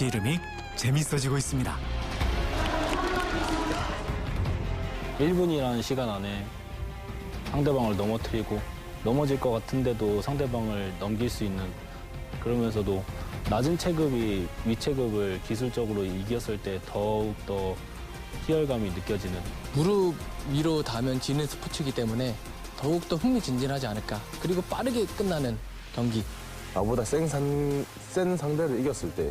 씨름이 재밌어지고 있습니다. 1분이라는 시간 안에 상대방을 넘어뜨리고 넘어질 것 같은데도 상대방을 넘길 수 있는, 그러면서도 낮은 체급이 위체급을 기술적으로 이겼을 때 더욱더 희열감이 느껴지는. 무릎 위로 닿으면 지는 스포츠이기 때문에 더욱더 흥미진진하지 않을까. 그리고 빠르게 끝나는 경기. 나보다 센 상대를 이겼을 때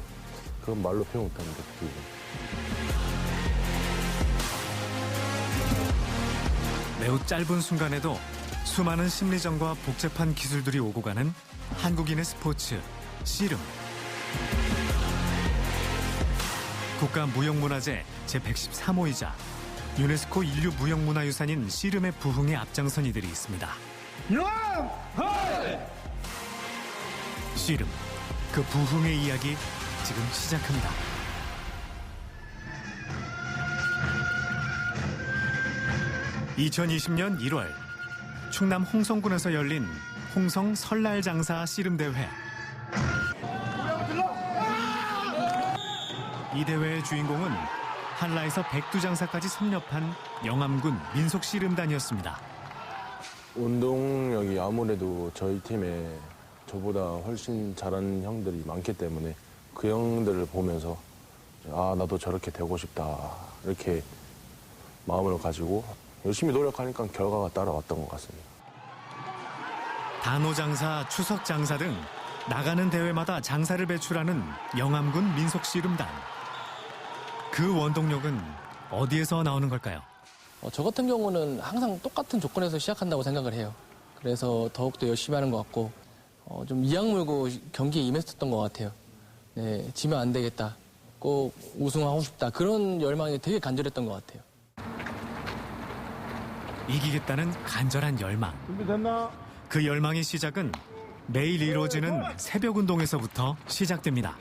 그건 말로 표현 못하는 느낌. 매우 짧은 순간에도 수많은 심리전과 복잡한 기술들이 오고 가는 한국인의 스포츠, 씨름. 국가무형문화재 제113호이자 유네스코 인류무형문화유산인 씨름의 부흥에 앞장선 이들이 있습니다. 씨름, 그 부흥의 이야기 지금 시작합니다. (2020년 1월) 충남 홍성군에서 열린 홍성 설날장사 씨름대회. 이 대회의 주인공은 한라에서 백두장사까지 섭렵한 영암군 민속씨름단이었습니다. 운동력이 아무래도 저희 팀에 저보다 훨씬 잘하는 형들이 많기 때문에 그 형들을 보면서 아, 나도 저렇게 되고 싶다, 이렇게 마음을 가지고 열심히 노력하니까 결과가 따라왔던 것 같습니다. 단오장사, 추석장사 등 나가는 대회마다 장사를 배출하는 영암군 민속씨름단. 그 원동력은 어디에서 나오는 걸까요? 저 같은 경우는 항상 똑같은 조건에서 시작한다고 생각을 해요. 그래서 더욱더 열심히 하는 것 같고 좀 이악 물고 경기에 임했었던 것 같아요. 네, 지면 안 되겠다, 꼭 우승하고 싶다, 그런 열망이 되게 간절했던 것 같아요. 이기겠다는 간절한 열망. 준비됐나? 그 열망의 시작은 매일 이루어지는 새벽 운동에서부터 시작됩니다.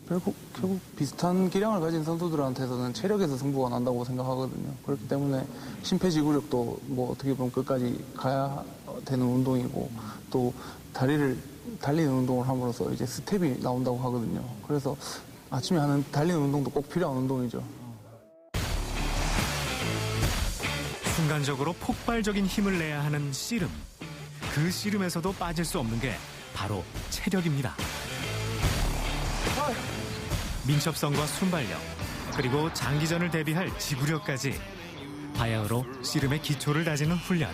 결국 비슷한 기량을 가진 선수들한테서는 체력에서 승부가 난다고 생각하거든요. 그렇기 때문에 심폐지구력도 뭐 어떻게 보면 끝까지 가야 되는 운동이고, 또 다리를 달리는 운동을 함으로써 이제 스텝이 나온다고 하거든요. 그래서 아침에 하는 달리는 운동도 꼭 필요한 운동이죠. 순간적으로 폭발적인 힘을 내야 하는 씨름. 그 씨름에서도 빠질 수 없는 게 바로 체력입니다. 민첩성과 순발력, 그리고 장기전을 대비할 지구력까지 바야흐로 씨름의 기초를 다지는 훈련.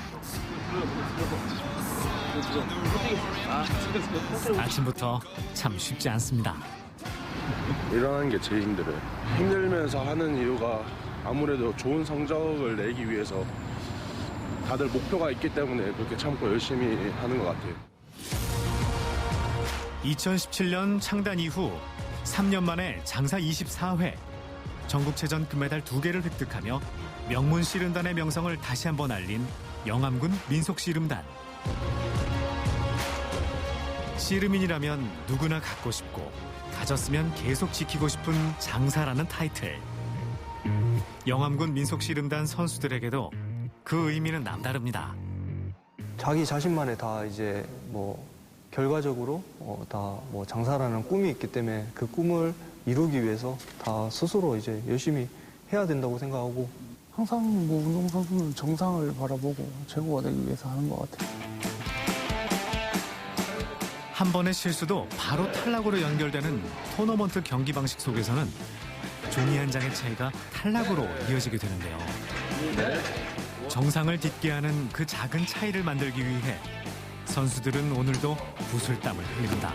아침부터 참 쉽지 않습니다. 일어나는 게 제일 힘들어요. 힘들면서 하는 이유가 아무래도 좋은 성적을 내기 위해서 다들 목표가 있기 때문에 그렇게 참고 열심히 하는 것 같아요. 2017년 창단 이후 3년 만에 장사 24회, 전국체전 금메달 2개를 획득하며 명문 씨름단의 명성을 다시 한번 알린 영암군 민속씨름단. 씨름인이라면 누구나 갖고 싶고 가졌으면 계속 지키고 싶은 장사라는 타이틀. 영암군 민속씨름단 선수들에게도 그 의미는 남다릅니다. 자기 자신만의 다 이제 뭐 결과적으로 다 뭐 장사라는 꿈이 있기 때문에 그 꿈을 이루기 위해서 다 스스로 이제 열심히 해야 된다고 생각하고, 항상 뭐 운동선수는 정상을 바라보고 최고가 되기 위해서 하는 것 같아요. 한 번의 실수도 바로 탈락으로 연결되는 토너먼트 경기 방식 속에서는 종이 한 장의 차이가 탈락으로 이어지게 되는데요. 정상을 딛게 하는 그 작은 차이를 만들기 위해 선수들은 오늘도 구슬땀을 흘립니다.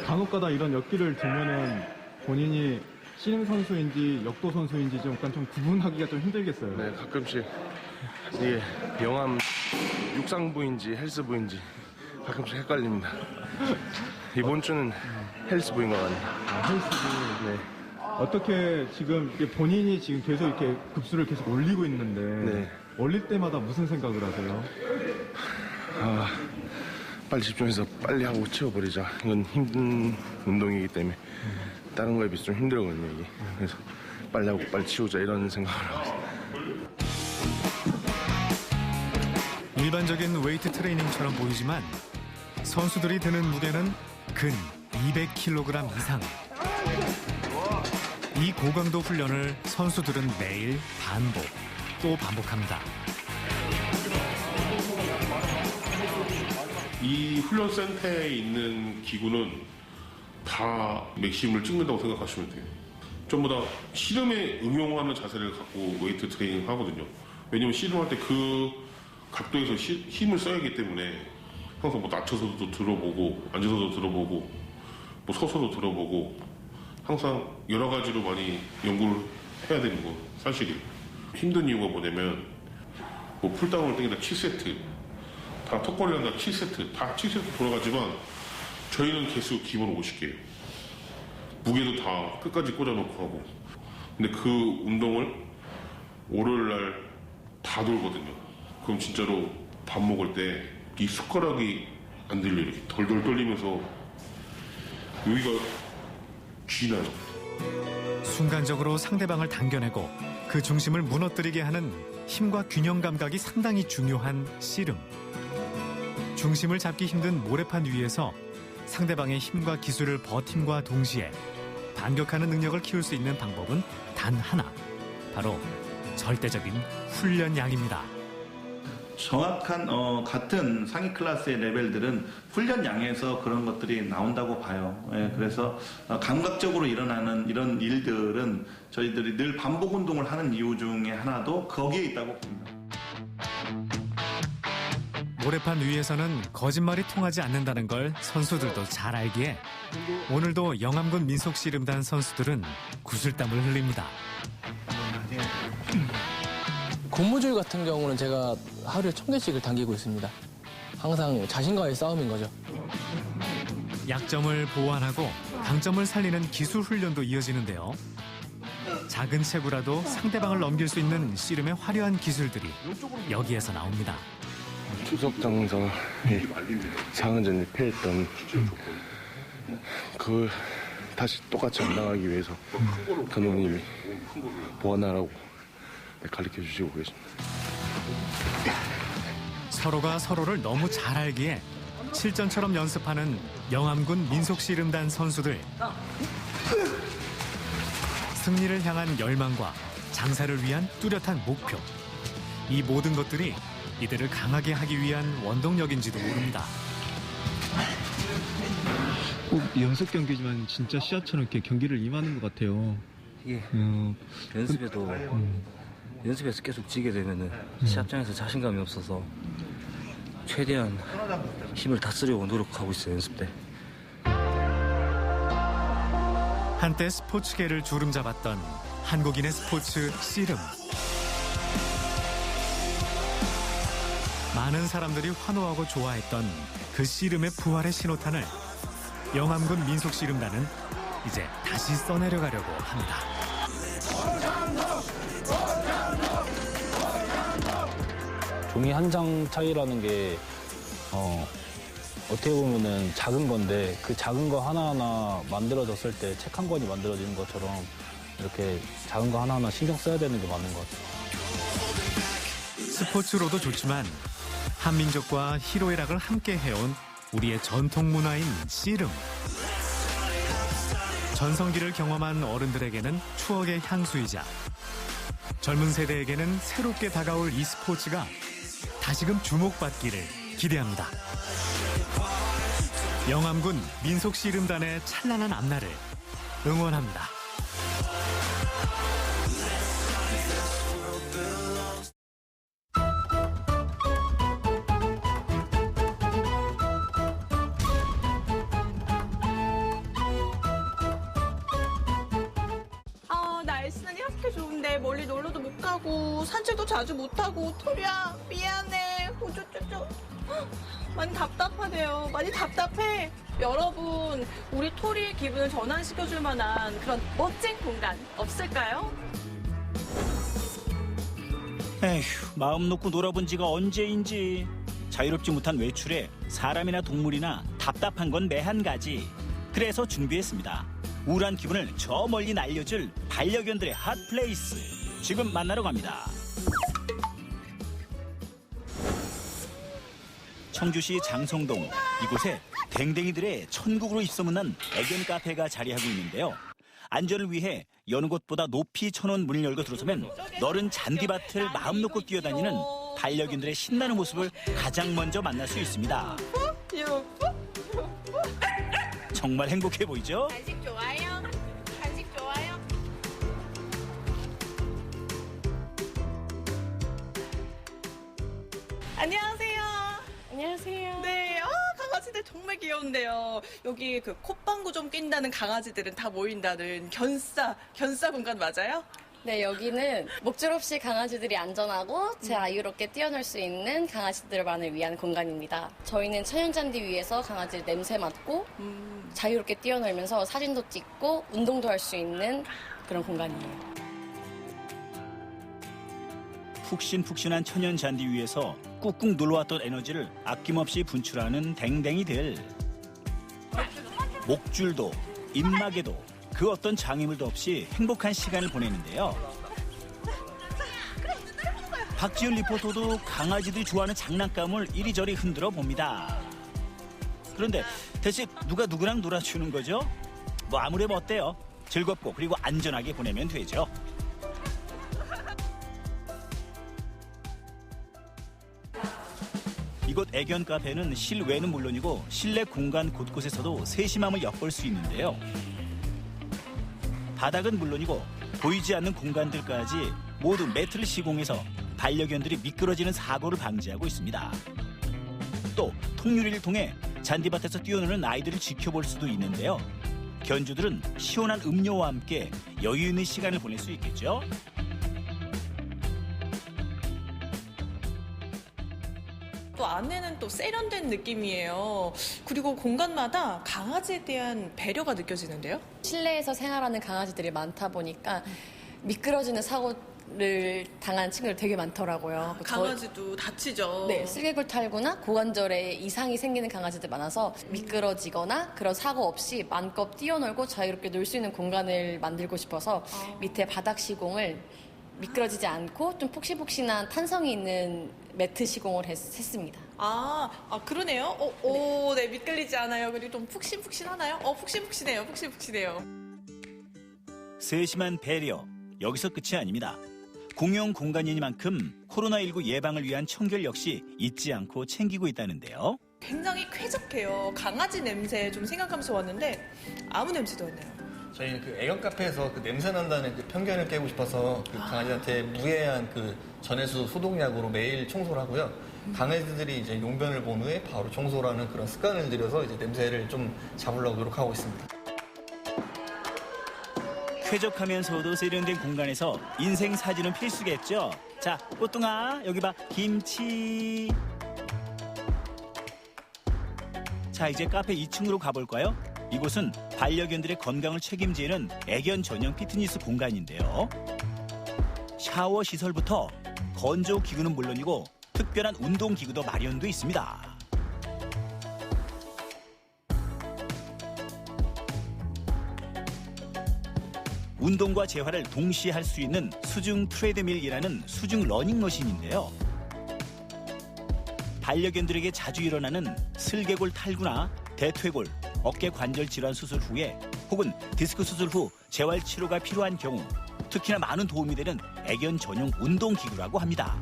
간혹가다 이런 역기를 들면은 본인이 씨름 선수인지 역도 선수인지 좀 약간 좀 구분하기가 좀 힘들겠어요. 네, 가끔씩 이게 영암 육상부인지 헬스부인지 가끔씩 헷갈립니다. 이번 주는 헬스부인 것 같네요. 헬스부. 네. 어떻게 지금 본인이 지금 계속 이렇게 급수를 계속 올리고 있는데 네. 올릴 때마다 무슨 생각을 하세요? 빨리 집중해서 빨리 하고 치워버리자. 이건 힘든 운동이기 때문에 다른 거에 비해서 좀 힘들거든요, 이게. 그래서 빨리 하고 빨리 치우자 이런 생각을 하고 있어요. 일반적인 웨이트 트레이닝처럼 보이지만 선수들이 드는 무게는 근 200kg 이상. 이 고강도 훈련을 선수들은 매일 반복 또 반복합니다. 이 훈련센터에 있는 기구는 다 맥심을 찍는다고 생각하시면 돼요. 전부 다 씨름에 응용하는 자세를 갖고 웨이트 트레이닝 하거든요. 왜냐면 씨름할 때 그 각도에서 힘을 써야 하기 때문에 항상 뭐 낮춰서도 들어보고 앉아서도 들어보고 뭐 서서도 들어보고 항상 여러 가지로 많이 연구를 해야 되는 거 사실이에요. 힘든 이유가 뭐냐면 뭐 풀다운을 땡기다 7세트 다 턱걸이 한다 7세트 다 7세트 돌아가지만 저희는 개수 기본 50개예요. 무게도 다 끝까지 꽂아놓고 하고 근데 그 운동을 월요일날 다 돌거든요. 그럼 진짜로 밥 먹을 때 이 숟가락이 안 들려 이렇게 덜덜 떨리면서 여기가 쥐나요. 순간적으로 상대방을 당겨내고 그 중심을 무너뜨리게 하는 힘과 균형 감각이 상당히 중요한 씨름. 중심을 잡기 힘든 모래판 위에서 상대방의 힘과 기술을 버팀과 동시에 반격하는 능력을 키울 수 있는 방법은 단 하나, 바로 절대적인 훈련량입니다. 정확한 같은 상위 클래스의 레벨들은 훈련량에서 그런 것들이 나온다고 봐요. 예, 그래서 감각적으로 일어나는 이런 일들은 저희들이 늘 반복 운동을 하는 이유 중에 하나도 거기에 있다고 봅니다. 모래판 위에서는 거짓말이 통하지 않는다는 걸 선수들도 잘 알기에 오늘도 영암군 민속씨름단 선수들은 구슬땀을 흘립니다. 고무줄 같은 경우는 제가 하루에 1000개씩을 당기고 있습니다. 항상 자신과의 싸움인 거죠. 약점을 보완하고 강점을 살리는 기술 훈련도 이어지는데요. 작은 체구라도 상대방을 넘길 수 있는 씨름의 화려한 기술들이 여기에서 나옵니다. 추석 장사에 상은전에 패했던 그 다시 똑같이 안 당하기 위해서 감독님이 보완하라고 가르쳐 주시고 계십니다. 서로가 서로를 너무 잘 알기에 실전처럼 연습하는 영암군 민속씨름단 선수들. 승리를 향한 열망과 장사를 위한 뚜렷한 목표. 이 모든 것들이 이들을 강하게 하기 위한 원동력인지도 모릅니다. 꼭 연습 경기지만 진짜 시합처럼 이렇게 경기를 임하는 것 같아요. 이게 연습에서 계속 지게 되면은 시합장에서 자신감이 없어서 최대한 힘을 다 쓰려고 노력하고 있어요, 연습 때. 한때 스포츠계를 주름잡았던 한국인의 스포츠 씨름. 많은 사람들이 환호하고 좋아했던 그 씨름의 부활의 신호탄을 영암군 민속씨름단은 이제 다시 써내려가려고 합니다. 종이 한 장 차이라는 게 어떻게 보면은 작은 건데 그 작은 거 하나하나 만들어졌을 때 책 한 권이 만들어지는 것처럼 이렇게 작은 거 하나하나 신경 써야 되는 게 맞는 것 같아요. 스포츠로도 좋지만 한민족과 희로애락을 함께 해온 우리의 전통 문화인 씨름. 전성기를 경험한 어른들에게는 추억의 향수이자 젊은 세대에게는 새롭게 다가올 이 스포츠가 다시금 주목받기를 기대합니다. 영암군 민속씨름단의 찬란한 앞날을 응원합니다. 날씨는 이렇게 좋은데 멀리 놀러도 못 가고 산책도 자주 못 하고 토리야 미안해 오쭈쭈쭈 많이 답답하네요. 많이 답답해. 여러분 우리 토리의 기분을 전환시켜줄 만한 그런 멋진 공간 없을까요? 에휴 마음 놓고 놀아본 지가 언제인지 자유롭지 못한 외출에 사람이나 동물이나 답답한 건 매 한 가지. 그래서 준비했습니다. 우울한 기분을 저 멀리 날려줄 반려견들의 핫플레이스. 지금 만나러 갑니다. 청주시 장성동, 이곳에 댕댕이들의 천국으로 입소문난 애견 카페가 자리하고 있는데요. 안전을 위해 여느 곳보다 높이 쳐놓은 문을 열고 들어서면 너른 잔디밭을 마음 놓고 뛰어다니는 반려견들의 신나는 모습을 가장 먼저 만날 수 있습니다. 정말 행복해 보이죠? 간식 좋아요? 간식 좋아요? 안녕하세요. 안녕하세요. 네, 강아지들 정말 귀여운데요. 여기 그 콧방구 좀 낀다는 강아지들은 다 모인다는 견싸 공간 맞아요? 네, 여기는 목줄 없이 강아지들이 안전하고 자유롭게 뛰어놀 수 있는 강아지들만을 위한 공간입니다. 저희는 천연잔디 위에서 강아지를 냄새 맡고 자유롭게 뛰어놀면서 사진도 찍고 운동도 할 수 있는 그런 공간이에요. 푹신푹신한 천연 잔디 위에서 꾹꾹 눌러왔던 에너지를 아낌없이 분출하는 댕댕이들. 목줄도 입마개도 그 어떤 장애물도 없이 행복한 시간을 보내는데요. 박지윤 리포터도 강아지들이 좋아하는 장난감을 이리저리 흔들어 봅니다. 그런데 대체 누가 누구랑 놀아주는 거죠? 뭐 아무래도 어때요? 즐겁고 그리고 안전하게 보내면 되죠. 이곳 애견 카페는 실외는 물론이고 실내 공간 곳곳에서도 세심함을 엿볼 수 있는데요. 바닥은 물론이고 보이지 않는 공간들까지 모두 매트를 시공해서 반려견들이 미끄러지는 사고를 방지하고 있습니다. 또 통유리를 통해 잔디밭에서 뛰어노는 아이들을 지켜볼 수도 있는데요. 견주들은 시원한 음료와 함께 여유 있는 시간을 보낼 수 있겠죠. 또 안에는 또 세련된 느낌이에요. 그리고 공간마다 강아지에 대한 배려가 느껴지는데요. 실내에서 생활하는 강아지들이 많다 보니까 미끄러지는 사고를 당한 친구들 되게 많더라고요. 강아지도 다치죠. 네, 슬개골 탈구나 고관절에 이상이 생기는 강아지들 많아서 미끄러지거나 그런 사고 없이 마음껏 뛰어놀고 자유롭게 놀 수 있는 공간을 만들고 싶어서 밑에 바닥 시공을 미끄러지지 않고 좀 푹신푹신한 탄성이 있는 매트 시공을 했습니다. 그러네요. 네, 미끌리지 않아요. 그리고 좀 푹신푹신하나요? 푹신푹신해요. 푹신푹신해요. 세심한 배려, 여기서 끝이 아닙니다. 공용 공간이니만큼 코로나19 예방을 위한 청결 역시 잊지 않고 챙기고 있다는데요. 굉장히 쾌적해요. 강아지 냄새 좀 생각하면서 왔는데 아무 냄새도 안 나요. 저희는 그 애견 카페에서 그 냄새 난다는 그 편견을 깨고 싶어서 그 강아지한테 무해한 그 전해수 소독약으로 매일 청소를 하고요. 강아지들이 이제 용변을 본 후에 바로 청소를 하는 그런 습관을 들여서 이제 냄새를 좀 잡으려고 노력하고 있습니다. 쾌적하면서도 세련된 공간에서 인생 사진은 필수겠죠. 자, 꽃둥아, 여기 봐, 김치. 자, 이제 카페 2층으로 가볼까요? 이곳은 반려견들의 건강을 책임지는 애견 전용 피트니스 공간인데요. 샤워 시설부터 건조 기구는 물론이고 특별한 운동 기구도 마련돼 있습니다. 운동과 재활을 동시에 할 수 있는 수중 트레드밀이라는 수중 러닝머신인데요. 반려견들에게 자주 일어나는 슬개골 탈구나 대퇴골, 어깨 관절 질환 수술 후에 혹은 디스크 수술 후 재활 치료가 필요한 경우 특히나 많은 도움이 되는 애견 전용 운동기구라고 합니다.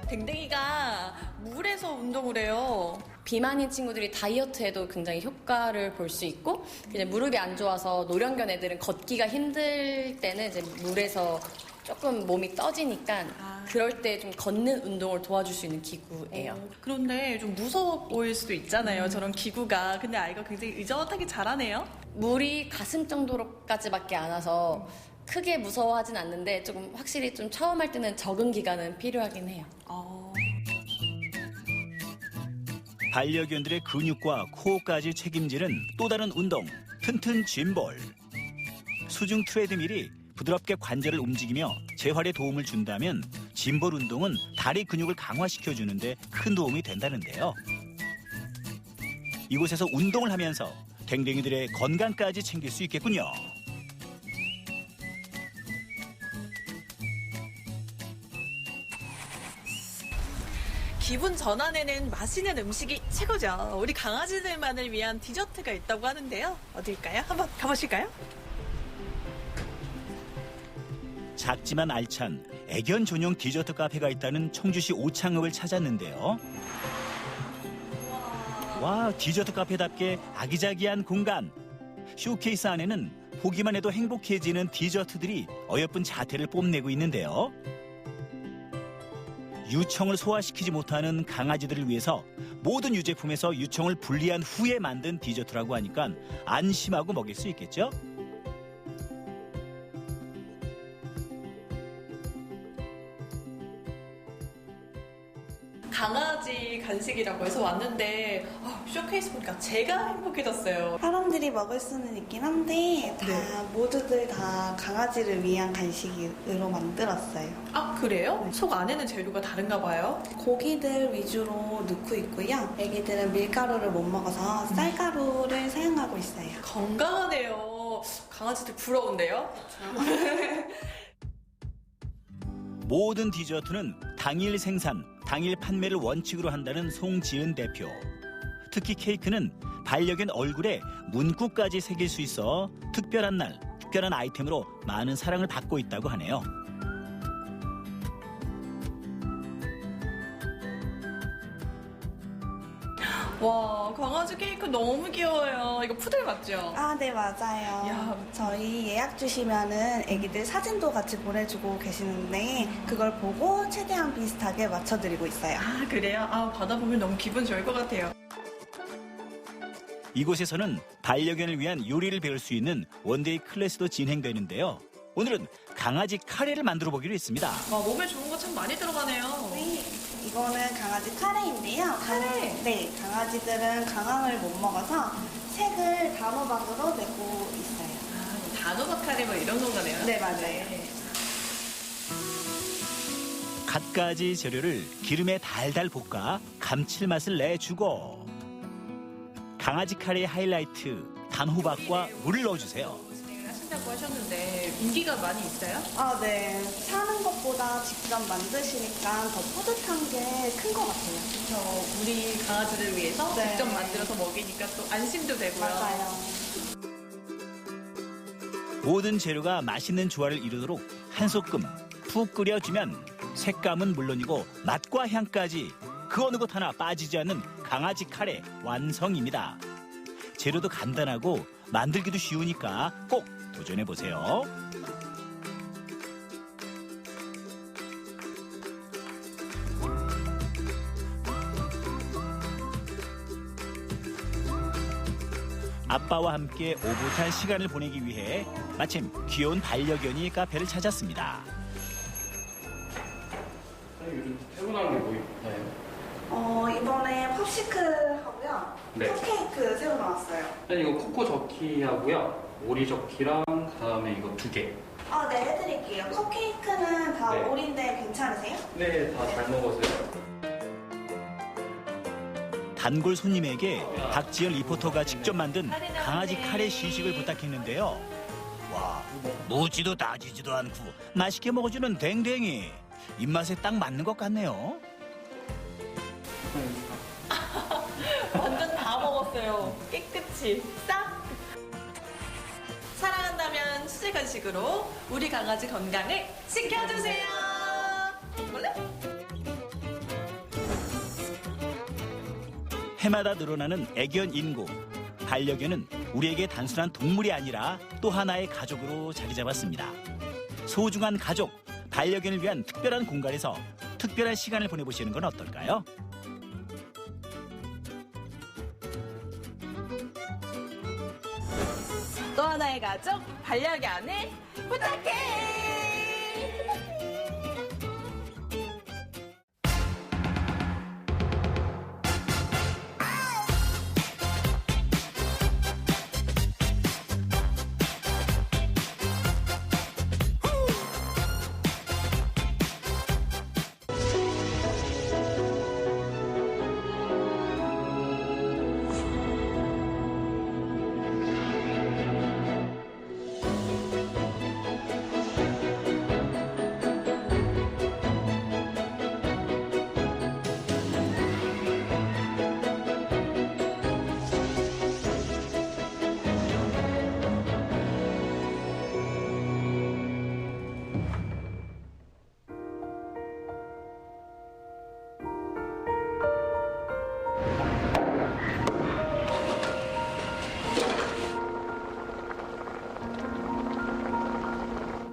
댕댕이가 물에서 운동을 해요. 비만인 친구들이 다이어트에도 굉장히 효과를 볼 수 있고 그냥 무릎이 안 좋아서 노령견 애들은 걷기가 힘들 때는 이제 물에서 조금 몸이 떠지니까 그럴 때 좀 걷는 운동을 도와줄 수 있는 기구예요. 그런데 좀 무서워 보일 수도 있잖아요. 저런 기구가. 근데 아이가 굉장히 의젓하게 잘하네요. 물이 가슴 정도로까지밖에 안 와서 크게 무서워하진 않는데 조금 확실히 좀 처음 할 때는 적응 기간은 필요하긴 해요. 반려견들의 근육과 코어까지 책임지는 또 다른 운동, 튼튼 짐볼. 수중 트레드밀이 부드럽게 관절을 움직이며 재활에 도움을 준다면 짐볼 운동은 다리 근육을 강화시켜주는데 큰 도움이 된다는데요. 이곳에서 운동을 하면서 댕댕이들의 건강까지 챙길 수 있겠군요. 기분 전환에는 맛있는 음식이 최고죠. 우리 강아지들만을 위한 디저트가 있다고 하는데요. 어딜까요? 한번 가보실까요? 작지만 알찬 애견 전용 디저트 카페가 있다는 청주시 오창읍을 찾았는데요. 와, 디저트 카페답게 아기자기한 공간. 쇼케이스 안에는 보기만 해도 행복해지는 디저트들이 어여쁜 자태를 뽐내고 있는데요. 유청을 소화시키지 못하는 강아지들을 위해서 모든 유제품에서 유청을 분리한 후에 만든 디저트라고 하니까 안심하고 먹일 수 있겠죠? 강아지 간식이라고 해서 왔는데 쇼케이스 보니까 제가 행복해졌어요. 사람들이 먹을 수는 있긴 한데 모두들 다 강아지를 위한 간식으로 만들었어요. 아, 그래요? 속 안에는 재료가 다른가 봐요? 고기들 위주로 넣고 있고요. 애기들은 밀가루를 못 먹어서 쌀가루를 사용하고 있어요. 건강하네요. 강아지들 부러운데요? 모든 디저트는 당일 생산, 당일 판매를 원칙으로 한다는 송지은 대표. 특히 케이크는 반려견 얼굴에 문구까지 새길 수 있어 특별한 날, 특별한 아이템으로 많은 사랑을 받고 있다고 하네요. 와, 강아지 케이크 너무 귀여워요. 이거 푸들 맞죠? 아, 네, 맞아요. 저희 예약 주시면은 애기들 사진도 같이 보내주고 계시는데 그걸 보고 최대한 비슷하게 맞춰드리고 있어요. 아, 그래요? 아, 받아보면 너무 기분 좋을 것 같아요. 이곳에서는 반려견을 위한 요리를 배울 수 있는 원데이 클래스도 진행되는데요. 오늘은 강아지 카레를 만들어 보기로 했습니다. 와, 몸에 좋은 거 참 많이 들어가네요. 네, 이거는 강아지 카레인데요. 카레? 네, 강아지들은 강황을 못 먹어서 색을 단호박으로 내고 있어요. 아, 단호박 카레 뭐 이런 건가네요? 네, 맞아요. 갖가지 재료를 기름에 달달 볶아 감칠맛을 내주고 강아지 카레의 하이라이트 단호박과 물을 넣어주세요. 하신다고 하셨는데 인기가 많이 있어요? 아, 네. 사는 것보다 직접 만드시니까 더 뿌듯한 게 큰 것 같아요. 그렇죠. 우리 강아지를 위해서 네. 직접 만들어서 먹이니까 또 안심도 되고요. 맞아요. 모든 재료가 맛있는 조화를 이루도록 한 소끔 푹 끓여주면 색감은 물론이고 맛과 향까지 그 어느 것 하나 빠지지 않는 강아지 카레 완성입니다. 재료도 간단하고 만들기도 쉬우니까 꼭 도전해보세요. 아빠와 함께 오붓한 시간을 보내기 위해 마침 귀여운 반려견이 카페를 찾았습니다. 요즘 새로 나온 게 뭐 있나요? 이번에 팝시클 하고요. 네. 컵케이크 새로 나왔어요. 이거 코코 저키 하고요. 오리 저키랑 그다음에 이거 2개. 아, 네, 해드릴게요. 컵케이크는 다 네. 오리인데 괜찮으세요? 네, 다 잘 먹었어요. 단골 손님에게 박지연 리포터가 직접 만든 강아지 카레 시식을 부탁했는데요. 와, 묻지도 따지지도 않고 맛있게 먹어주는 댕댕이. 입맛에 딱 맞는 것 같네요. 완전 다 먹었어요. 깨끗이 싹. 사랑한다면 수제 간식으로 우리 강아지 건강을 지켜주세요. 원래? 해마다 늘어나는 애견 인구. 반려견은 우리에게 단순한 동물이 아니라 또 하나의 가족으로 자리 잡았습니다. 소중한 가족, 반려견을 위한 특별한 공간에서 특별한 시간을 보내보시는 건 어떨까요? 또 하나의 가족, 반려견을 부탁해!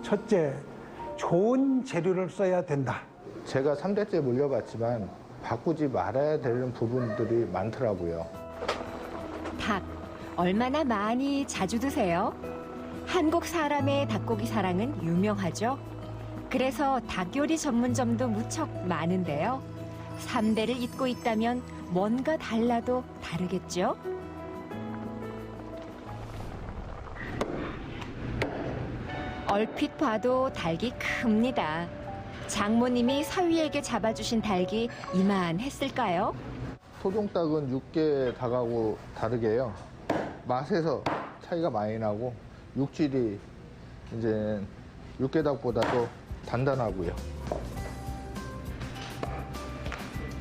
첫째, 좋은 재료를 써야 된다. 제가 3대째 물려봤지만 바꾸지 말아야 되는 부분들이 많더라고요. 닭, 얼마나 많이 자주 드세요? 한국 사람의 닭고기 사랑은 유명하죠. 그래서 닭요리 전문점도 무척 많은데요. 3대를 잇고 있다면 뭔가 달라도 다르겠죠? 얼핏 봐도 닭이 큽니다. 장모님이 사위에게 잡아주신 닭이 이만했을까요? 토종닭은 육계 닭하고 다르게요. 맛에서 차이가 많이 나고 육질이 이제 육계 닭보다도 단단하고요.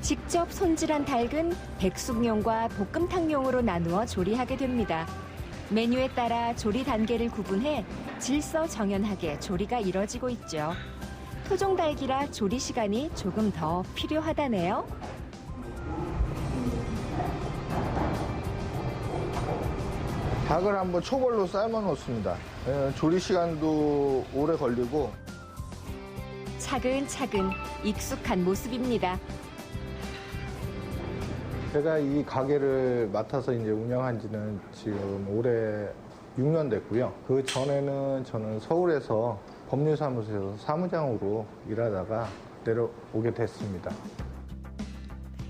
직접 손질한 닭은 백숙용과 볶음탕용으로 나누어 조리하게 됩니다. 메뉴에 따라 조리 단계를 구분해 질서정연하게 조리가 이뤄지고 있죠. 토종 닭이라 조리 시간이 조금 더 필요하다네요. 닭을 한번 초벌로 삶아 놓습니다. 조리 시간도 오래 걸리고 차근차근 익숙한 모습입니다. 제가 이 가게를 맡아서 이제 운영한 지는 지금 올해 6년 됐고요. 그 전에는 저는 서울에서 법률사무소에서 사무장으로 일하다가 내려오게 됐습니다.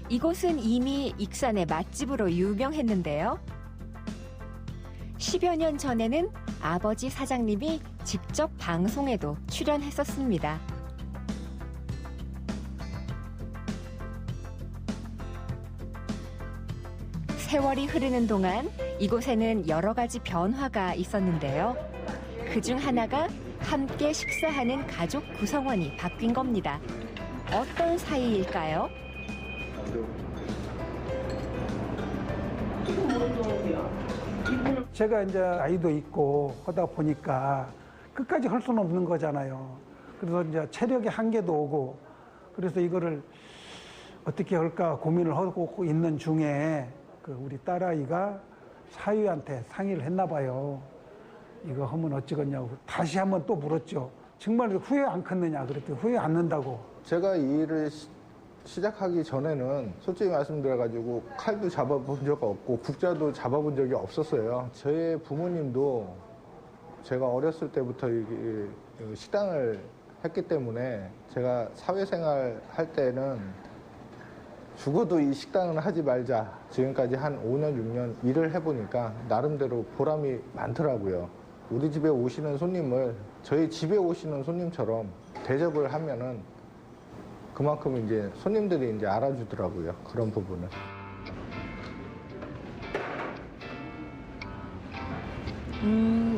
이곳은 이미 익산의 맛집으로 유명했는데요. 10여 년 전에는 아버지 사장님이 직접 방송에도 출연했었습니다. 세월이 흐르는 동안 이곳에는 여러 가지 변화가 있었는데요. 그중 하나가 함께 식사하는 가족 구성원이 바뀐 겁니다. 어떤 사이일까요? 제가 이제 아이도 있고 하다 보니까 끝까지 할 수는 없는 거잖아요. 그래서 이제 체력의 한계도 오고 그래서 이거를 어떻게 할까 고민을 하고 있는 중에 우리 딸아이가 사위한테 상의를 했나 봐요. 이거 하면 어찌겠냐고 다시 한번 또 물었죠. 정말 후회 안 컸느냐 그랬더니 후회 안 는다고. 제가 이 일을 시작하기 전에는 솔직히 말씀드려가지고 칼도 잡아본 적 없고 국자도 잡아본 적이 없었어요. 저희 부모님도 제가 어렸을 때부터 식당을 했기 때문에 제가 사회생활 할 때는 죽어도 이 식당은 하지 말자. 지금까지 한 5년, 6년 일을 해보니까 나름대로 보람이 많더라고요. 우리 집에 오시는 손님을 저희 집에 오시는 손님처럼 대접을 하면은 그만큼 이제 손님들이 이제 알아주더라고요. 그런 부분을.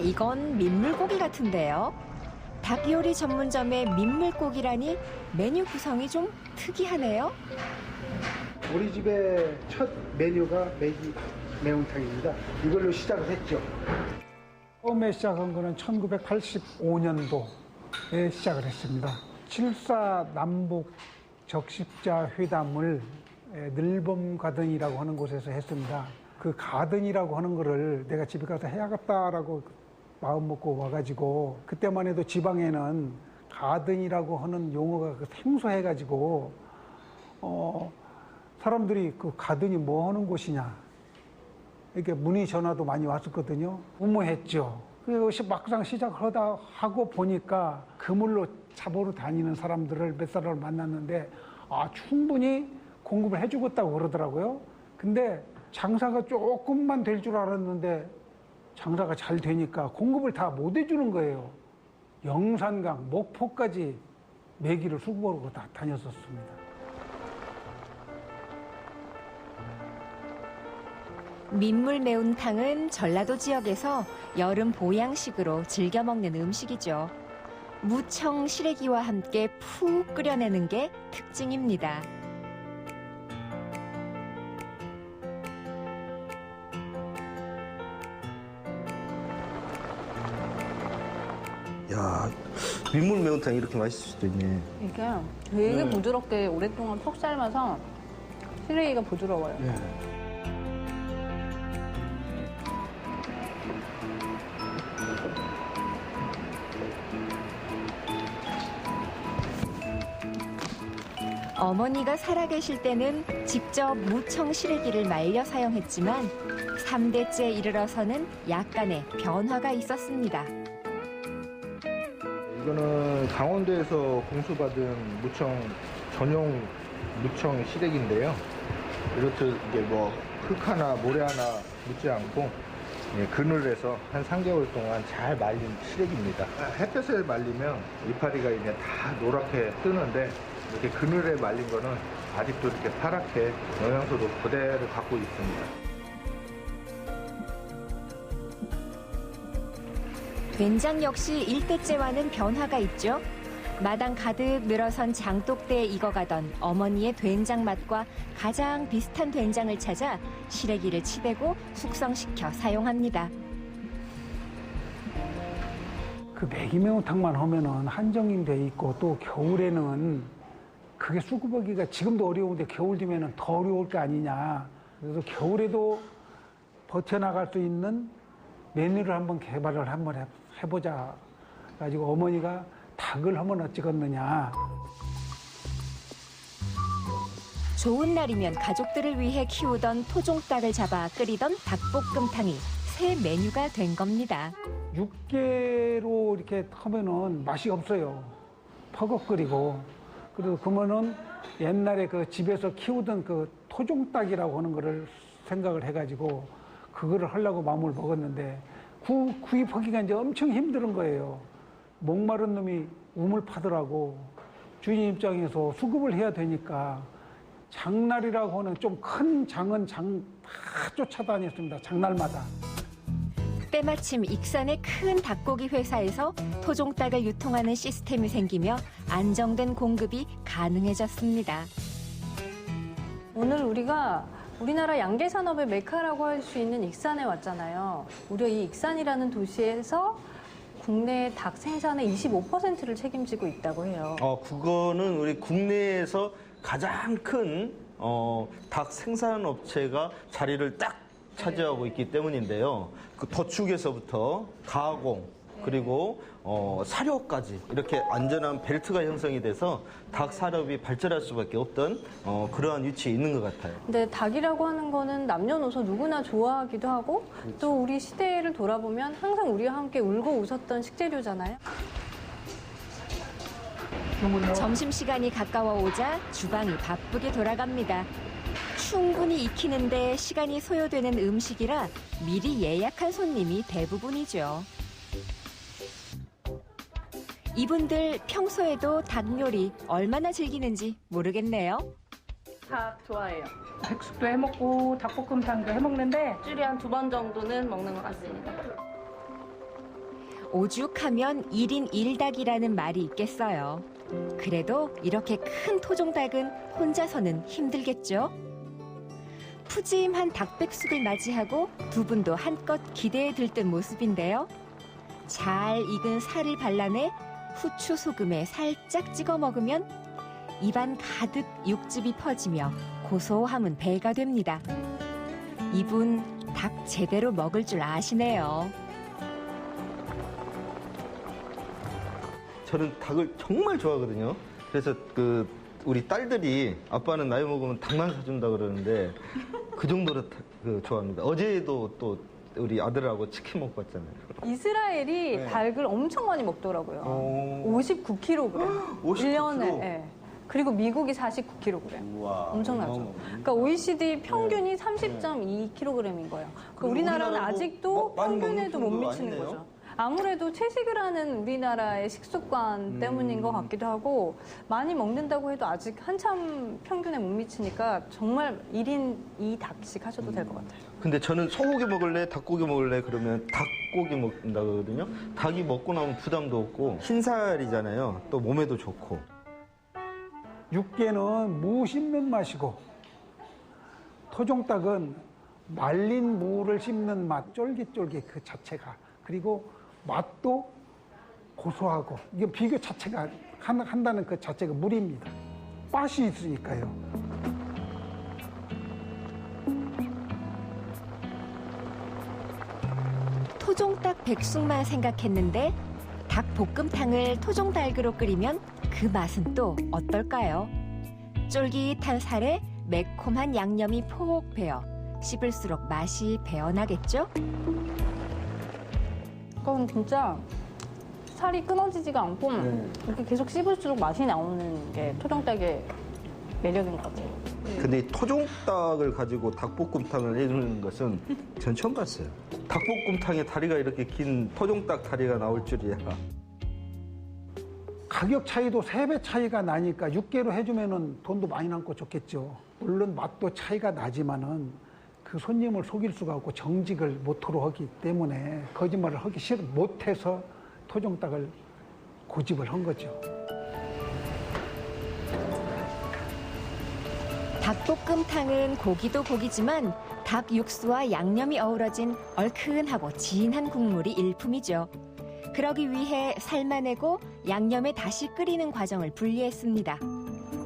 이건 민물고기 같은데요. 닭요리 전문점의 민물고기라니 메뉴 구성이 좀 특이하네요. 우리 집의 첫 메뉴가 매기 매운탕입니다. 이걸로 시작을 했죠. 처음에 시작한 거는 1985년도에 시작을 했습니다. 7.4 남북 적십자 회담을 늘봄 가든이라고 하는 곳에서 했습니다. 그 가든이라고 하는 거를 내가 집에 가서 해야겠다라고 마음 먹고 와가지고 그때만 해도 지방에는 가든이라고 하는 용어가 생소해가지고 사람들이 그 가든이 뭐 하는 곳이냐 이렇게 문의 전화도 많이 왔었거든요. 우모했죠. 그래서 막상 시작을 하고 보니까 그물로 잡으러 다니는 사람들을 몇 사람을 만났는데 충분히 공급을 해주겠다고 그러더라고요. 근데 장사가 조금만 될 줄 알았는데 장사가 잘 되니까 공급을 다 못 해주는 거예요. 영산강, 목포까지 메기를 수급하러 다 다녔었습니다. 민물 매운탕은 전라도 지역에서 여름 보양식으로 즐겨 먹는 음식이죠. 무청 시래기와 함께 푹 끓여내는 게 특징입니다. 야, 민물 매운탕이 이렇게 맛있을 수도 있네. 이게 되게 부드럽게 오랫동안 푹 삶아서 시래기가 부드러워요. 네. 어머니가 살아계실 때는 직접 무청 시래기를 말려 사용했지만 3대째 이르러서는 약간의 변화가 있었습니다. 이거는 강원도에서 공수받은 무청 전용 무청 시래기인데요. 이렇듯 이게 뭐 흙 하나 모래 하나 묻지 않고 그늘에서 한 3개월 동안 잘 말린 시래기입니다. 햇볕에 말리면 이파리가 이제 다 노랗게 뜨는데 이렇게 그늘에 말린 거는 아직도 이렇게 파랗게 영양소도 그대로 갖고 있습니다. 된장 역시 일대째와는 변화가 있죠. 마당 가득 늘어선 장독대에 익어가던 어머니의 된장 맛과 가장 비슷한 된장을 찾아 시래기를 치대고 숙성시켜 사용합니다. 그 매기매운탕만 하면은 한정인 돼 있고 또 겨울에는 그게 수급하기가 지금도 어려운데 겨울 되면은 더 어려울 거 아니냐. 그래서 겨울에도 버텨나갈 수 있는 메뉴를 한번 개발을 한번 해보자. 가지고 어머니가 닭을 하면 어찌겠느냐. 좋은 날이면 가족들을 위해 키우던 토종닭을 잡아 끓이던 닭볶음탕이 새 메뉴가 된 겁니다. 육개로 이렇게 하면은 맛이 없어요. 퍼걱거리고. 그래서 그러면은 옛날에 그 집에서 키우던 그 토종닭이라고 하는 거를 생각을 해가지고 그거를 하려고 마음을 먹었는데 구입하기가 이제 엄청 힘든 거예요. 목마른 놈이 우물 파더라고. 주인 입장에서 수급을 해야 되니까 장날이라고 하는 좀 큰 장은 다 쫓아다녔습니다. 장날마다. 때마침 익산의 큰 닭고기 회사에서 토종닭을 유통하는 시스템이 생기며 안정된 공급이 가능해졌습니다. 오늘 우리가 우리나라 양계 산업의 메카라고 할 수 있는 익산에 왔잖아요. 무려 이 익산이라는 도시에서 국내 닭 생산의 25%를 책임지고 있다고 해요. 그거는 우리 국내에서 가장 큰 닭 생산 업체가 자리를 딱 차지하고 있기 때문인데요. 그 도축에서부터 가공 그리고 사료까지 이렇게 안전한 벨트가 형성이 돼서 닭 산업이 발전할 수밖에 없던 그러한 위치에 있는 것 같아요. 근데 닭이라고 하는 거는 남녀노소 누구나 좋아하기도 하고 또 우리 시대를 돌아보면 항상 우리와 함께 울고 웃었던 식재료잖아요. 점심시간이 가까워 오자 주방이 바쁘게 돌아갑니다. 충분히 익히는데 시간이 소요되는 음식이라 미리 예약한 손님이 대부분이죠. 이분들 평소에도 닭 요리 얼마나 즐기는지 모르겠네요. 닭 좋아해요. 백숙도 해먹고 닭볶음탕도 해먹는데 일주일에 한 2번 정도는 먹는 것 같습니다. 오죽하면 1인 1닭이라는 말이 있겠어요. 그래도 이렇게 큰 토종닭은 혼자서는 힘들겠죠? 푸짐한 닭백숙을 맞이하고 두 분도 한껏 기대에 들뜬 모습인데요. 잘 익은 살을 발라내 후추 소금에 살짝 찍어 먹으면 입안 가득 육즙이 퍼지며 고소함은 배가 됩니다. 이분 닭 제대로 먹을 줄 아시네요. 저는 닭을 정말 좋아하거든요. 그래서 우리 딸들이 아빠는 나이 먹으면 닭만 사준다 그러는데 그 정도로 좋아합니다. 어제도 또 우리 아들하고 치킨 먹고 왔잖아요. 이스라엘이 닭을 엄청 많이 먹더라고요. 59kg. 1년에. 네. 그리고 미국이 49kg. 엄청나죠. 그러니까 OECD 평균이 30.2kg인 거예요. 그러니까 우리나라는 아직도 평균에도 못 미치는 거죠. 아무래도 채식을 하는 우리나라의 식습관 때문인 것 같기도 하고 많이 먹는다고 해도 아직 한참 평균에 못 미치니까 정말 1인 2닭씩 하셔도 될 것 같아요. 근데 저는 소고기 먹을래, 닭고기 먹을래 그러면 닭고기 먹는다 그러거든요. 닭이 먹고 나면 부담도 없고 흰살이잖아요. 또 몸에도 좋고. 육개는 무 씹는 맛이고 토종닭은 말린 무를 씹는 맛, 쫄깃쫄깃 그 자체가. 그리고 맛도 고소하고 이게 비교 자체가 한다는 그 자체가 무리입니다. 맛이 있으니까요. 토종닭 백숙만 생각했는데 닭볶음탕을 토종닭으로 끓이면 그 맛은 또 어떨까요? 쫄깃한 살에 매콤한 양념이 폭 배어 씹을수록 맛이 배어나겠죠? 그건 진짜 살이 끊어지지가 않고 이렇게 계속 씹을수록 맛이 나오는 게 토종닭의 매력인 것 같아요. 근데 이 토종닭을 가지고 닭볶음탕을 해주는 것은 전 처음 봤어요. 닭볶음탕에 다리가 이렇게 긴 토종닭 다리가 나올 줄이야. 가격 차이도 3배 차이가 나니까 육개로 해주면은 돈도 많이 남고 좋겠죠. 물론 맛도 차이가 나지만은 그 손님을 속일 수가 없고 정직을 모토로 하기 때문에 거짓말을 하기 못해서 토종닭을 고집을 한 거죠. 닭볶음탕은 고기도 고기지만 닭 육수와 양념이 어우러진 얼큰하고 진한 국물이 일품이죠. 그러기 위해 삶아내고 양념에 다시 끓이는 과정을 분리했습니다.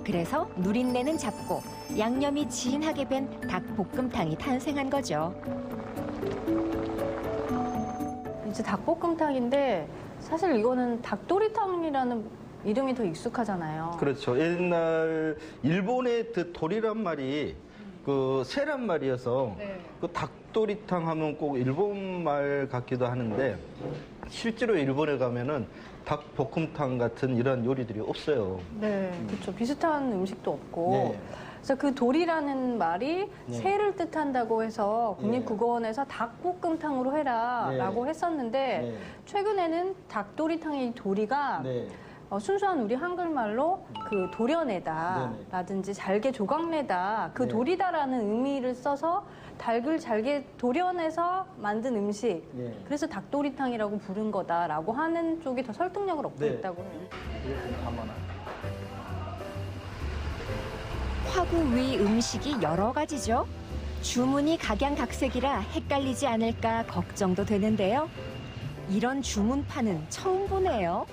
그래서 누린내는 잡고 양념이 진하게 밴 닭볶음탕이 탄생한 거죠. 이제 닭볶음탕인데 사실 이거는 닭도리탕이라는 이름이 더 익숙하잖아요. 그렇죠. 옛날 일본의 그 도리란 말이 그 새란 말이어서 그 닭도리탕 하면 꼭 일본 말 같기도 하는데 실제로 일본에 가면은 닭볶음탕 같은 이런 요리들이 없어요. 네, 그렇죠. 비슷한 음식도 없고. 그래서 그 도리라는 말이 새를 뜻한다고 해서 국립국어원에서 닭볶음탕으로 해라라고 했었는데 최근에는 닭도리탕의 도리가 순수한 우리 한글말로 그 도려내다라든지 잘게 조각내다 그 도리다라는 의미를 써서 닭을 잘게 도려내서 만든 음식 그래서 닭도리탕이라고 부른 거다라고 하는 쪽이 더 설득력을 얻고 있다고 해요. 화구 위 음식이 여러 가지죠. 주문이 각양각색이라 헷갈리지 않을까 걱정도 되는데요. 이런 주문판은 처음 보네요.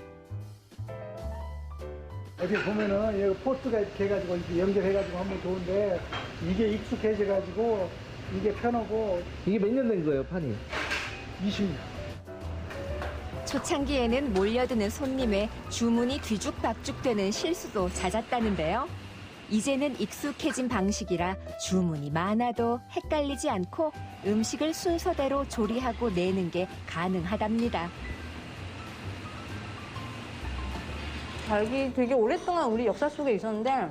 어디 보면은 여기 포트가 이렇게 해가지고 이렇게 연결해가지고 하면 좋은데 이게 익숙해져가지고 이게 편하고. 이게 몇 년 된 거예요, 판이? 20년. 초창기에는 몰려드는 손님의 주문이 뒤죽박죽되는 실수도 잦았다는데요. 이제는 익숙해진 방식이라 주문이 많아도 헷갈리지 않고 음식을 순서대로 조리하고 내는 게 가능하답니다. 닭이 되게 오랫동안 우리 역사 속에 있었는데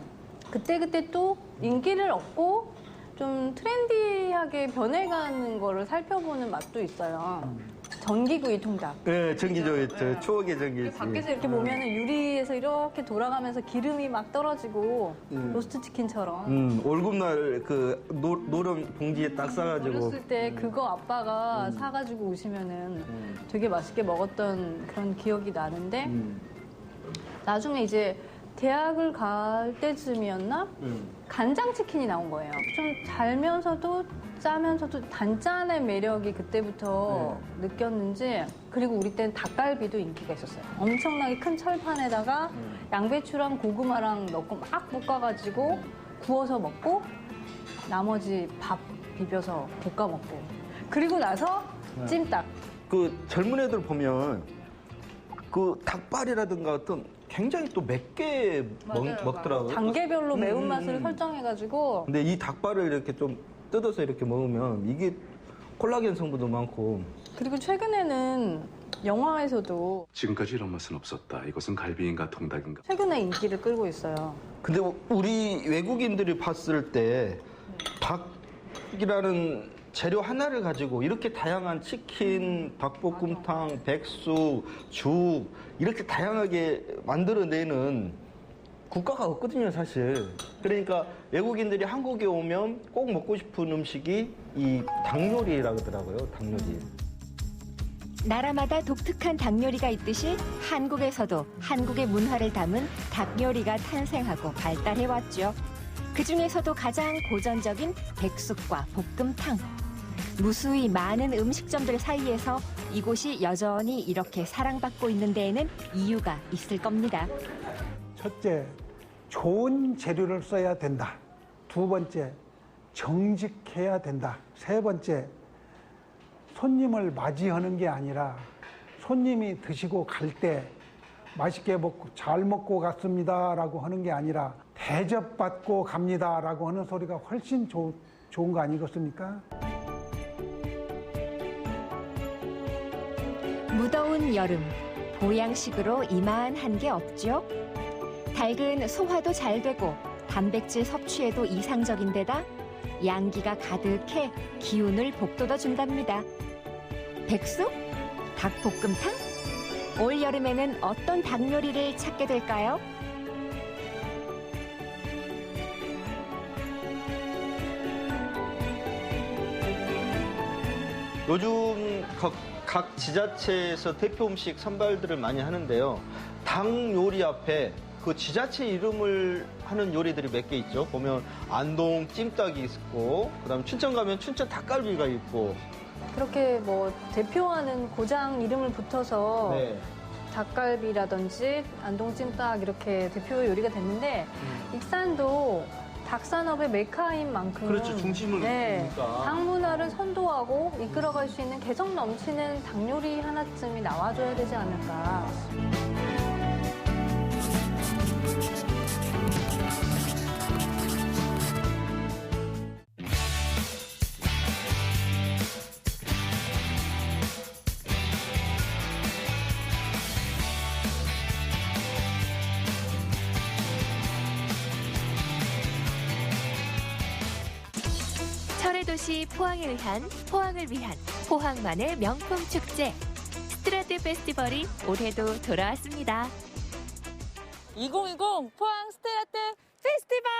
그때그때 또 인기를 얻고 좀 트렌디하게 변해가는 거를 살펴보는 맛도 있어요. 전기구이 통닭. 네, 전기죠. 추억의 전기지. 밖에서 이렇게 보면은 유리에서 이렇게 돌아가면서 기름이 막 떨어지고 로스트 치킨처럼. 월급날 그 노름 봉지에 딱 싸가지고. 어렸을 때 그거 아빠가 사가지고 오시면은 되게 맛있게 먹었던 그런 기억이 나는데 나중에 이제 대학을 갈 때쯤이었나? 간장치킨이 나온 거예요. 좀 달면서도 짜면서도 단짠의 매력이 그때부터 느꼈는지 그리고 우리 때는 닭갈비도 인기가 있었어요. 엄청나게 큰 철판에다가 양배추랑 고구마랑 넣고 막 볶아가지고 구워서 먹고 나머지 밥 비벼서 볶아 먹고 그리고 나서 찜닭. 그 젊은 애들 보면 그 닭발이라든가 어떤 굉장히 또 맵게 먹더라고요. 단계별로 매운맛을 설정해가지고. 근데 이 닭발을 이렇게 좀 뜯어서 이렇게 먹으면 이게 콜라겐 성분도 많고. 그리고 최근에는 영화에서도 지금까지 이런 맛은 없었다. 이것은 갈비인가 통닭인가. 최근에 인기를 끌고 있어요. 근데 우리 외국인들이 봤을 때 닭이라는 재료 하나를 가지고 이렇게 다양한 치킨, 닭볶음탕, 백숙, 죽 이렇게 다양하게 만들어내는 국가가 없거든요, 사실. 그러니까 외국인들이 한국에 오면 꼭 먹고 싶은 음식이 이 닭요리라고 하더라고요, 닭요리. 나라마다 독특한 닭요리가 있듯이 한국에서도 한국의 문화를 담은 닭요리가 탄생하고 발달해왔죠. 그중에서도 가장 고전적인 백숙과 볶음탕. 무수히 많은 음식점들 사이에서 이곳이 여전히 이렇게 사랑받고 있는 데에는 이유가 있을 겁니다. 첫째, 좋은 재료를 써야 된다. 두 번째, 정직해야 된다. 세 번째, 손님을 맞이하는 게 아니라 손님이 드시고 갈 때 맛있게 먹고 잘 먹고 갔습니다라고 하는 게 아니라 대접받고 갑니다라고 하는 소리가 훨씬 좋은 거 아니겠습니까? 무더운 여름, 보양식으로 이만한 게 없죠. 닭은 소화도 잘 되고 단백질 섭취에도 이상적인 데다 양기가 가득해 기운을 북돋워 준답니다. 백숙? 닭볶음탕? 올 여름에는 어떤 닭 요리를 찾게 될까요? 요즘 각 지자체에서 대표 음식 선발들을 많이 하는데요. 닭 요리 앞에 그 지자체 이름을 하는 요리들이 몇 개 있죠. 보면 안동 찜닭이 있고, 그다음 춘천 가면 춘천 닭갈비가 있고. 그렇게 뭐 대표하는 고장 이름을 붙어서 네. 닭갈비라든지 안동찜닭 이렇게 대표 요리가 됐는데 익산도 닭 산업의 메카인 만큼 그렇죠. 중심을 네, 두니까. 닭 문화를 선도하고 이끌어갈 수 있는 개성 넘치는 닭 요리 하나쯤이 나와줘야 되지 않을까. 철의 도시 포항을 위한 포항만의 명품 축제 스트라트 페스티벌이 올해도 돌아왔습니다. 2020 포항 스트라트 페스티벌!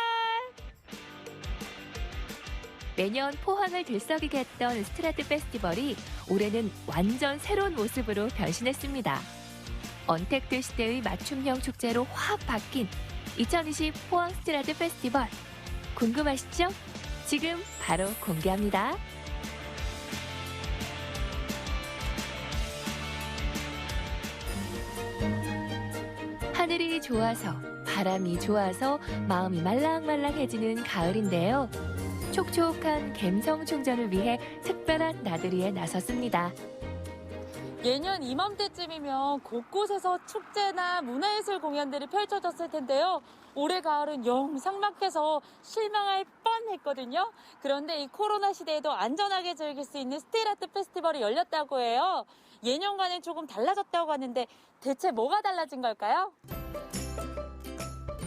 매년 포항을 들썩이게 했던 스트라트 페스티벌이 올해는 완전 새로운 모습으로 변신했습니다. 언택트 시대의 맞춤형 축제로 확 바뀐 2020 포항 스트라트 페스티벌. 궁금하시죠? 지금 바로 공개합니다. 하늘이 좋아서, 바람이 좋아서 마음이 말랑말랑해지는 가을인데요. 촉촉한 감성 충전을 위해 특별한 나들이에 나섰습니다. 예년 이맘때쯤이면 곳곳에서 축제나 문화예술 공연들이 펼쳐졌을 텐데요. 올해 가을은 영 삭막해서 실망할 뻔했거든요. 그런데 이 코로나 시대에도 안전하게 즐길 수 있는 스틸아트 페스티벌이 열렸다고 해요. 예년과는 조금 달라졌다고 하는데 대체 뭐가 달라진 걸까요?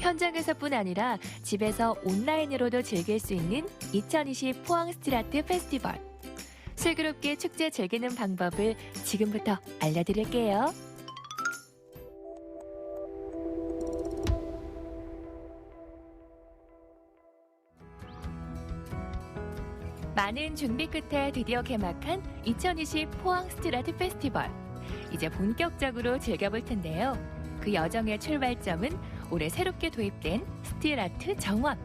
현장에서뿐 아니라 집에서 온라인으로도 즐길 수 있는 2020 포항 스틸아트 페스티벌. 슬기롭게 축제 즐기는 방법을 지금부터 알려드릴게요. 많은 준비 끝에 드디어 개막한 2020 포항 스틸아트 페스티벌. 이제 본격적으로 즐겨볼 텐데요. 그 여정의 출발점은 올해 새롭게 도입된 스틸아트 정원.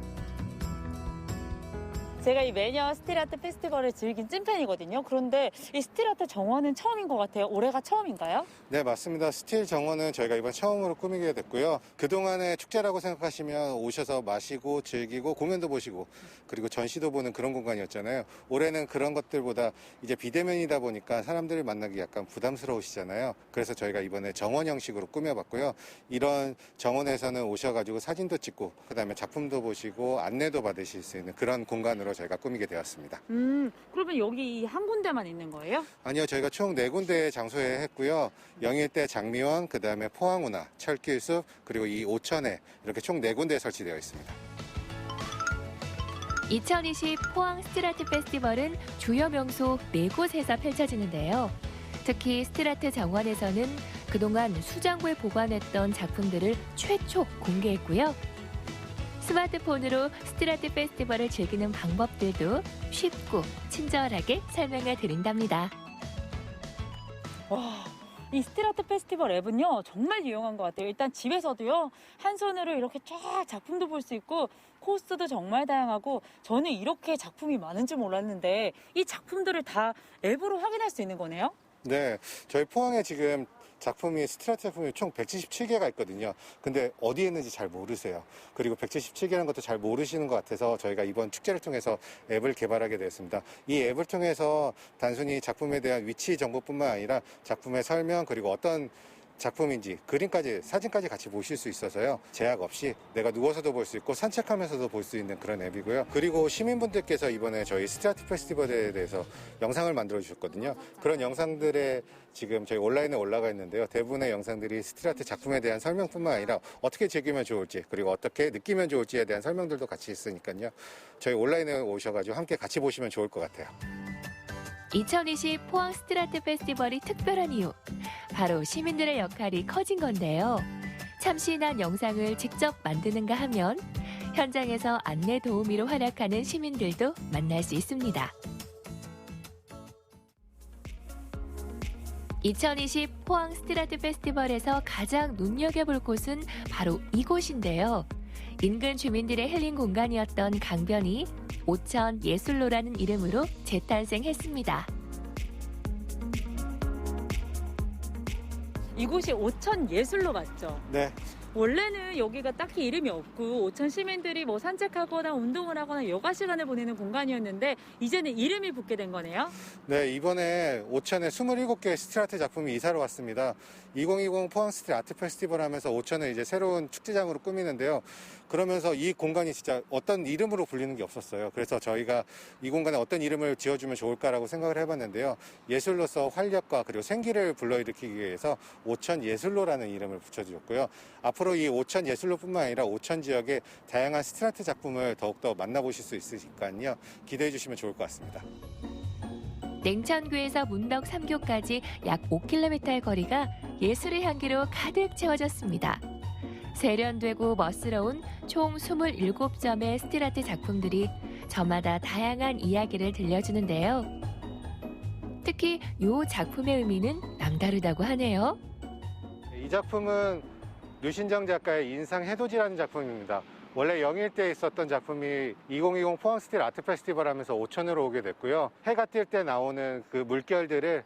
제가 이 매년 스틸아트 페스티벌을 즐긴 찐팬이거든요. 그런데 이 스틸아트 정원은 처음인 것 같아요. 올해가 처음인가요? 네, 맞습니다. 스틸 정원은 저희가 이번 처음으로 꾸미게 됐고요. 그동안의 축제라고 생각하시면 오셔서 마시고 즐기고 공연도 보시고 그리고 전시도 보는 그런 공간이었잖아요. 올해는 그런 것들보다 이제 비대면이다 보니까 사람들을 만나기 약간 부담스러우시잖아요. 그래서 저희가 이번에 정원 형식으로 꾸며봤고요. 이런 정원에서는 오셔가지고 사진도 찍고 그다음에 작품도 보시고 안내도 받으실 수 있는 그런 공간으로 저희가 꾸미게 되었습니다. 그러면 여기 한 군데만 있는 거예요? 아니요, 저희가 총 4군데 장소에 했고요. 영일대 장미원, 그 다음에 포항운하, 철길숲, 그리고 이 오천에 이렇게 총 4군데에 설치되어 있습니다. 2020 포항 스틸아트 페스티벌은 주요 명소 4곳에서 펼쳐지는데요. 특히 스틸아트 정원에서는 그동안 수장고에 보관했던 작품들을 최초 공개했고요. 스마트폰으로 스틸아트 페스티벌을 즐기는 방법들도 쉽고 친절하게 설명해 드린답니다. 와, 이 스틸아트 페스티벌 앱은요 정말 유용한 것 같아요. 일단 집에서도요 한 손으로 이렇게 쫙 작품도 볼 수 있고 코스도 정말 다양하고 저는 이렇게 작품이 많은 줄 몰랐는데 이 작품들을 다 앱으로 확인할 수 있는 거네요? 네, 저희 포항에 지금 작품이 스틸아트 작품이 총 177개가 있거든요. 근데 어디에 있는지 잘 모르세요. 그리고 177개라는 것도 잘 모르시는 것 같아서 저희가 이번 축제를 통해서 앱을 개발하게 되었습니다. 이 앱을 통해서 단순히 작품에 대한 위치 정보뿐만 아니라 작품의 설명 그리고 어떤 작품인지 그림까지 사진까지 같이 보실 수 있어서요. 제약 없이 내가 누워서도 볼 수 있고 산책하면서도 볼 수 있는 그런 앱이고요. 그리고 시민분들께서 이번에 저희 스트리트 페스티벌에 대해서 영상을 만들어 주셨거든요. 그런 영상들에 지금 저희 온라인에 올라가 있는데요. 대부분의 영상들이 스트리트 작품에 대한 설명뿐만 아니라 어떻게 즐기면 좋을지 그리고 어떻게 느끼면 좋을지에 대한 설명들도 같이 있으니까요. 저희 온라인에 오셔가지고 함께 같이 보시면 좋을 것 같아요. 2020 포항 스트라트 페스티벌이 특별한 이유, 바로 시민들의 역할이 커진 건데요. 참신한 영상을 직접 만드는가 하면 현장에서 안내 도우미로 활약하는 시민들도 만날 수 있습니다. 2020 포항 스트라트 페스티벌에서 가장 눈여겨볼 곳은 바로 이곳인데요. 인근 주민들의 힐링 공간이었던 강변이 오천 예술로라는 이름으로 재탄생했습니다. 이곳이 오천 예술로 맞죠? 네. 원래는 여기가 딱히 이름이 없고 오천 시민들이 뭐 산책하거나 운동을 하거나 여가 시간을 보내는 공간이었는데 이제는 이름이 붙게 된 거네요? 네, 이번에 오천에 27개의 스트리트 작품이 이사를 왔습니다. 2020 포항 스트리트 아트 페스티벌 하면서 오천을 이제 새로운 축제장으로 꾸미는데요. 그러면서 이 공간이 진짜 어떤 이름으로 불리는 게 없었어요. 그래서 저희가 이 공간에 어떤 이름을 지어주면 좋을까라고 생각을 해봤는데요. 예술로서 활력과 그리고 생기를 불러일으키기 위해서 오천 예술로라는 이름을 붙여주었고요. 앞으로 이 오천 예술로뿐만 아니라 오천 지역의 다양한 스트리트 작품을 더욱더 만나보실 수 있으니까요. 기대해 주시면 좋을 것 같습니다. 냉천구에서 문덕 3교까지 약 5km의 거리가 예술의 향기로 가득 채워졌습니다. 세련되고 멋스러운 총 27점의 스트리트 작품들이 저마다 다양한 이야기를 들려주는데요. 특히 이 작품의 의미는 남다르다고 하네요. 이 작품은 류신정 작가의 인상 해돋이라는 작품입니다. 원래 영일 때 있었던 작품이 2020 포항 스트리트 아트 페스티벌 하면서 오천으로 오게 됐고요. 해가 뜰 때 나오는 그 물결들을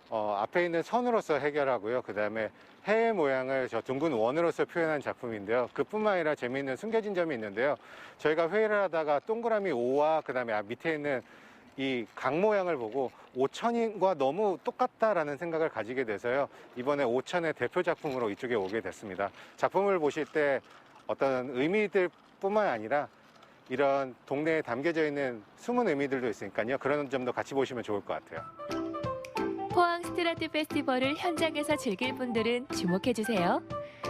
앞에 있는 선으로서 해결하고요. 그 다음에 해의 모양을 저 둥근 원으로서 표현한 작품인데요. 그뿐만 아니라 재미있는 숨겨진 점이 있는데요. 저희가 회의를 하다가 동그라미 5와 그 다음에 밑에 있는 이 강 모양을 보고 오천과 너무 똑같다라는 생각을 가지게 돼서요. 이번에 오천의 대표 작품으로 이쪽에 오게 됐습니다. 작품을 보실 때 어떤 의미들 뿐만 아니라 이런 동네에 담겨져 있는 숨은 의미들도 있으니까요. 그런 점도 같이 보시면 좋을 것 같아요. 포항 스트리트 페스티벌을 현장에서 즐길 분들은 주목해주세요.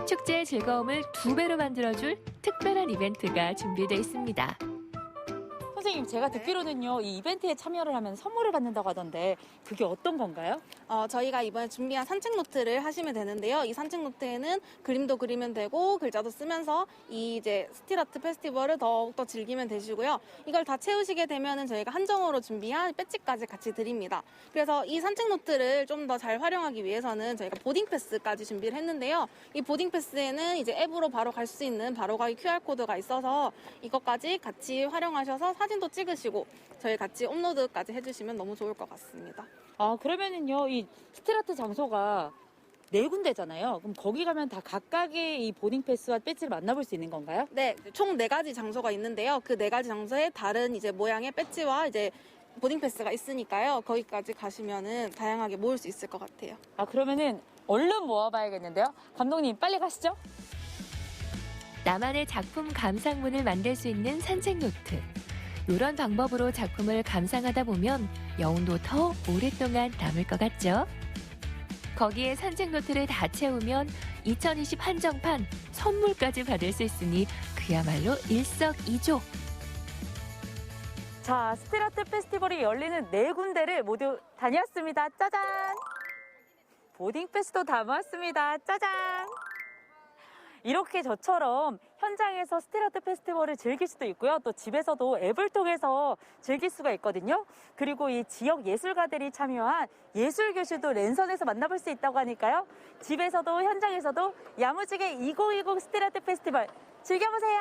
축제의 즐거움을 2배로 만들어줄 특별한 이벤트가 준비되어 있습니다. 선생님, 제가 듣기로는요, 이 이벤트에 참여를 하면 선물을 받는다고 하던데 그게 어떤 건가요? 저희가 이번에 준비한 산책 노트를 하시면 되는데요. 이 산책 노트에는 그림도 그리면 되고 글자도 쓰면서 이 이제 스트리트 페스티벌을 더욱더 즐기면 되시고요. 이걸 다 채우시게 되면은 저희가 한정으로 준비한 배지까지 같이 드립니다. 그래서 이 산책 노트를 좀 더 잘 활용하기 위해서는 저희가 보딩 패스까지 준비를 했는데요. 이 보딩 패스에는 이제 앱으로 바로 갈 수 있는 바로가기 QR코드가 있어서 이것까지 같이 활용하셔서 사진도 찍으시고 저희 같이 업로드까지 해주시면 너무 좋을 것 같습니다. 그러면은요, 이 스트리트 장소가 4군데잖아요. 그럼 거기 가면 다 각각의 이 보딩 패스와 배지를 만나볼 수 있는 건가요? 네, 총 4가지 장소가 있는데요. 그 4가지 장소에 다른 이제 모양의 배지와 이제 보딩 패스가 있으니까요. 거기까지 가시면은 다양하게 모을 수 있을 것 같아요. 그러면은 얼른 모아봐야겠는데요. 감독님, 빨리 가시죠. 나만의 작품 감상문을 만들 수 있는 산책 노트. 이런 방법으로 작품을 감상하다 보면 여운도 더 오랫동안 남을 것 같죠? 거기에 산책 노트를 다 채우면 2020 한정판 선물까지 받을 수 있으니 그야말로 일석이조. 자, 스트리트 페스티벌이 열리는 4군데를 모두 다녔습니다. 짜잔! 보딩 패스도 다 모았습니다. 짜잔! 이렇게 저처럼 현장에서 스트리트 페스티벌을 즐길 수도 있고요. 또 집에서도 앱을 통해서 즐길 수가 있거든요. 그리고 이 지역 예술가들이 참여한 예술교실도 랜선에서 만나볼 수 있다고 하니까요. 집에서도 현장에서도 야무지게 2020 스트리트 페스티벌 즐겨보세요.